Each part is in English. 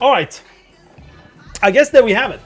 All right. I guess there we have it.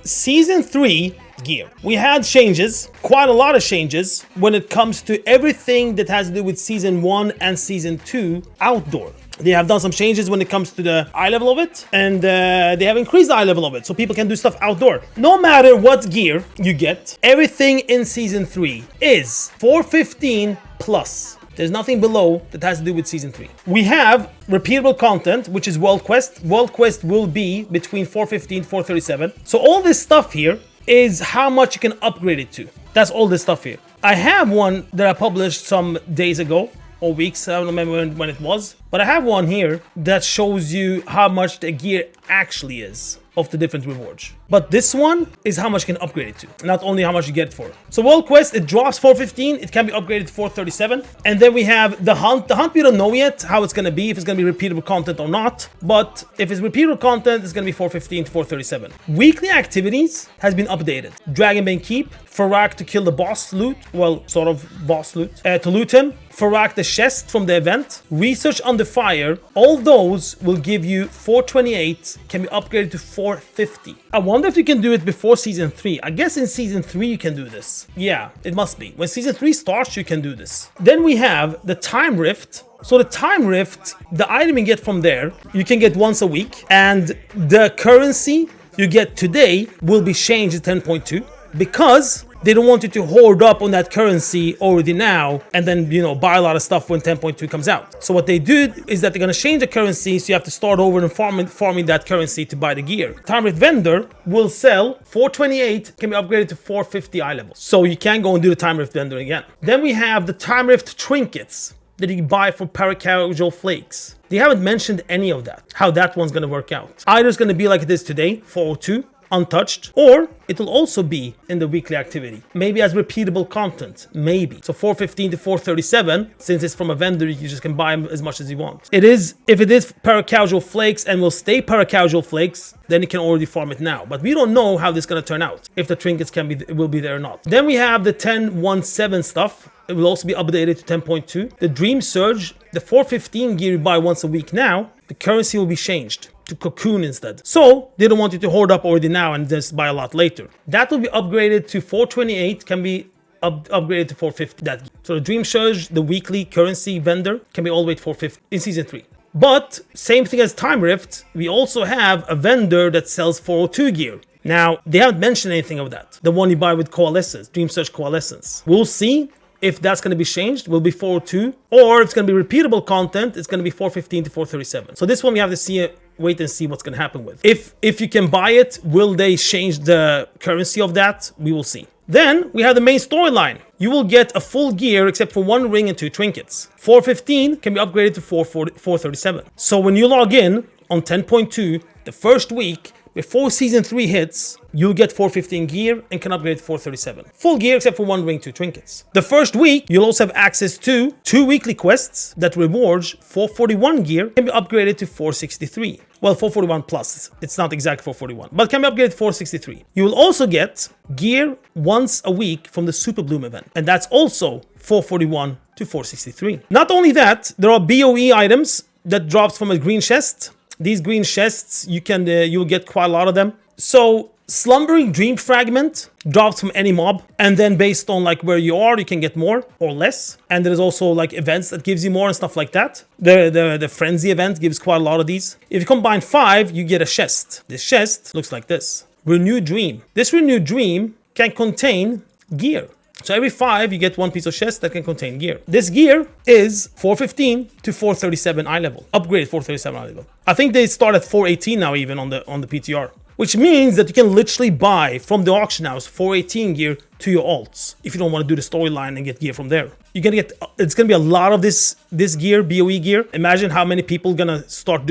Season 3 gear. We had changes, quite a lot of changes, when it comes to everything that has to do with Season 1 and Season 2 outdoor. They have done some changes when it comes to the eye level of it, and they have increased the eye level of it, so people can do stuff outdoor. No matter what gear you get, everything in Season 3 is 415 plus. There's nothing below that has to do with Season 3. We have repeatable content, which is World Quest. World Quest will be between 415 and 437. So all this stuff here is how much you can upgrade it to. That's all this stuff here. I have one that I published some days ago, or weeks, I don't remember when it was. But I have one here that shows you how much the gear actually is of the different rewards. But this one is how much you can upgrade it to, not only how much you get it for. So World Quest, it drops 415, it can be upgraded to 437. And then we have the Hunt. The Hunt, we don't know yet how it's gonna be, if it's gonna be repeatable content or not. But if it's repeatable content, it's gonna be 415 to 437. Weekly activities has been updated. Dragonbane Keep, Farak to kill the boss loot, well, sort of boss loot, to loot him. Farak the chest from the event. Research under fire, all those will give you 428, can be upgraded to 450. I wonder if you can do it before Season 3. I guess in Season 3 you can do this. Yeah, it must be. When Season 3 starts, you can do this. Then we have the Time Rift. So the Time Rift, the item you get from there, you can get once a week. And the currency you get today will be changed to 10.2 because they don't want you to hoard up on that currency already now and then, you know, buy a lot of stuff when 10.2 comes out. So what they do is that they're going to change the currency, so you have to start over and farming that currency to buy the gear. Time Rift Vendor will sell 428, can be upgraded to 450 eye level. So you can go and do the Time Rift Vendor again. Then we have the Time Rift Trinkets that you can buy for Paracasual Flakes. They haven't mentioned any of that, how that one's going to work out. Either it's going to be like it is today, 402, untouched, or it will also be in the weekly activity, maybe as repeatable content, maybe. So 415 to 437, since it's from a vendor, you just can buy as much as you want. It is, if it is Paracasual Flakes and will stay Paracasual Flakes, then you can already farm it now. But we don't know how this is going to turn out, if the trinkets will be there or not. Then we have the 10.17 stuff. It will also be updated to 10.2. The Dream Surge, the 415 gear you buy once a week now, the currency will be changed to Cocoon instead. So they don't want you to hoard up already now and just buy a lot later. That will be upgraded to 428, can be upgraded to 450. That. So the Dream Surge, the weekly currency vendor, can be all the way to 450 in Season 3. But same thing as Time Rift, we also have a vendor that sells 402 gear. Now, they haven't mentioned anything of that. The one you buy with Coalescence, Dream Surge Coalescence. We'll see if that's going to be changed, will be 402, or if it's going to be repeatable content, it's going to be 415 to 437. So this one we have to wait and see what's going to happen with. If you can buy it, will they change the currency of that? We will see. Then we have the main storyline. You will get a full gear except for one ring and 2 trinkets. 415 can be upgraded to 437. So when you log in on 10.2, the first week, before Season 3 hits, you'll get 415 gear and can upgrade to 437. Full gear except for 1 ring, 2 trinkets. The first week, you'll also have access to 2 weekly quests that rewards 441 gear can be upgraded to 463. Well, 441 plus. It's not exact 441, but can be upgraded to 463. You will also get gear once a week from the Super Bloom event, and that's also 441 to 463. Not only that, there are BOE items that drops from a green chest. These green chests, you'll get quite a lot of them. So Slumbering Dream Fragment drops from any mob, and then based on like where you are, you can get more or less. And there's also like events that gives you more and stuff like that. The Frenzy event gives quite a lot of these. If you combine 5, you get a chest. This chest looks like this. Renewed Dream. This Renewed Dream can contain gear. So every 5, you get 1 piece of chest that can contain gear. This gear is 415 to 437 eye level. Upgrade 437 eye level. I think they start at 418 now even on the PTR. Which means that you can literally buy from the auction house 418 gear to your alts. If you don't want to do the storyline and get gear from there. You're gonna get, it's gonna be a lot of this gear, BOE gear. Imagine how many people gonna start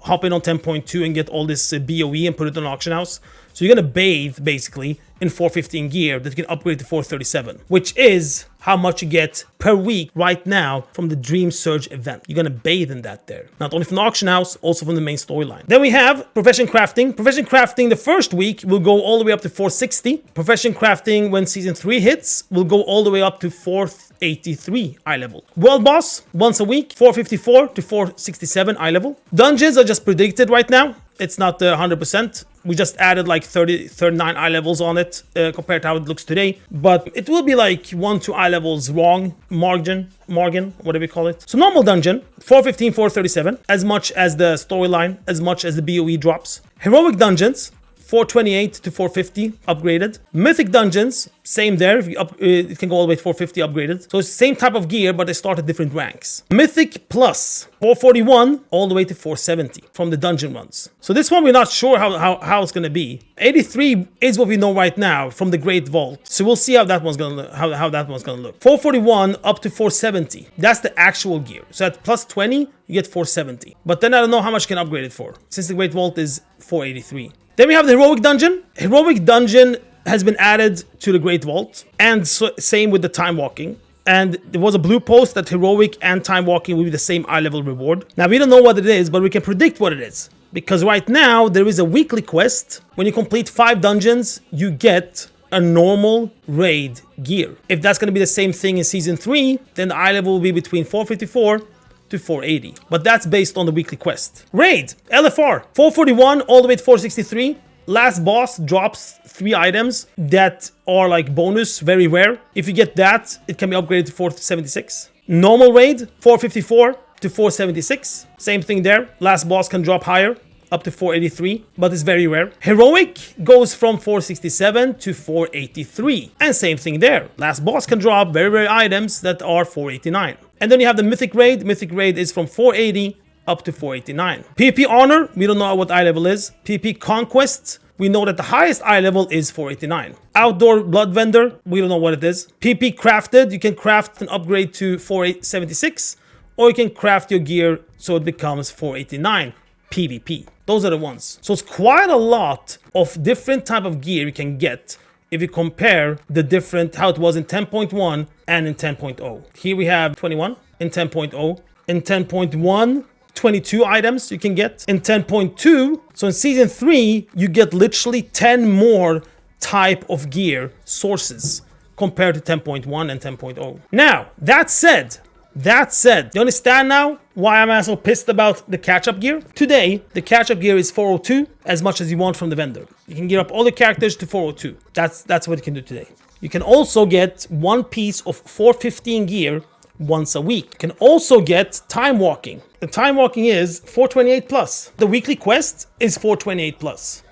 hop in on 10.2 and get all this BOE and put it on auction house. So you're gonna bathe basically in 415 gear that you can upgrade to 437, which is how much you get per week right now from the Dream Surge event. You're gonna bathe in that there. Not only from the auction house, also from the main storyline. Then we have Profession Crafting. Profession Crafting, the first week will go all the way up to 460. Profession Crafting, when Season 3 hits, will go all the way up to 483 eye level. World Boss, once a week, 454 to 467 eye level. Dungeons are just predicted right now. It's not 100%. We just added like 39 eye levels on it compared to how it looks today. But it will be like 1-2 eye levels wrong, margin, whatever you call it. So normal dungeon, 415, 437, as much as the storyline, as much as the BOE drops. Heroic dungeons, 428 to 450 upgraded. Mythic dungeons, same there. If you it can go all the way to 450 upgraded. So it's the same type of gear, but they start at different ranks. Mythic Plus, 441 all the way to 470 from the dungeon runs. So this one we're not sure how it's gonna be. 83 is what we know right now from the Great Vault. So we'll see how that one's gonna look. How that one's gonna look. 441 up to 470. That's the actual gear. So at plus 20, you get 470. But then I don't know how much you can upgrade it for, since the Great Vault is 483. Then we have the Heroic Dungeon. Heroic Dungeon has been added to the Great Vault, and so, same with the Time Walking. And there was a blue post that Heroic and Time Walking will be the same eye level reward. Now we don't know what it is, but we can predict what it is. Because right now, there is a weekly quest. When you complete 5 dungeons, you get a normal raid gear. If that's going to be the same thing in Season 3, then the eye level will be between 454 to 480. But that's based on the weekly quest. Raid, LFR, 441 all the way to 463. Last boss drops 3 items that are like bonus, very rare. If you get that, it can be upgraded to 476. Normal raid, 454 to 476. Same thing there. Last boss can drop higher, up to 483, but it's very rare. Heroic goes from 467 to 483. And same thing there. Last boss can drop very rare items that are 489. And then you have the Mythic Raid. Mythic Raid is from 480 up to 489. PvP Honor, we don't know what eye level is. PvP Conquest, we know that the highest eye level is 489. Outdoor Blood Vendor, we don't know what it is. PvP Crafted, you can craft an upgrade to 476, or you can craft your gear so it becomes 489 PvP. Those are the ones. So it's quite a lot of different type of gear you can get if you compare the different, how it was in 10.1 and in 10.0. Here we have 21 in 10.0. In 10.1, 22 items you can get. In 10.2, so in Season 3, you get literally 10 more type of gear sources compared to 10.1 and 10.0. Now, that said, you understand now why I'm so pissed about the catch-up gear? Today, the catch-up gear is 402, as much as you want from the vendor. You can gear up all the characters to 402. That's what you can do today. You can also get one piece of 415 gear once a week. You can also get Time Walking. The Time Walking is 428 plus. The weekly quest is 428 plus.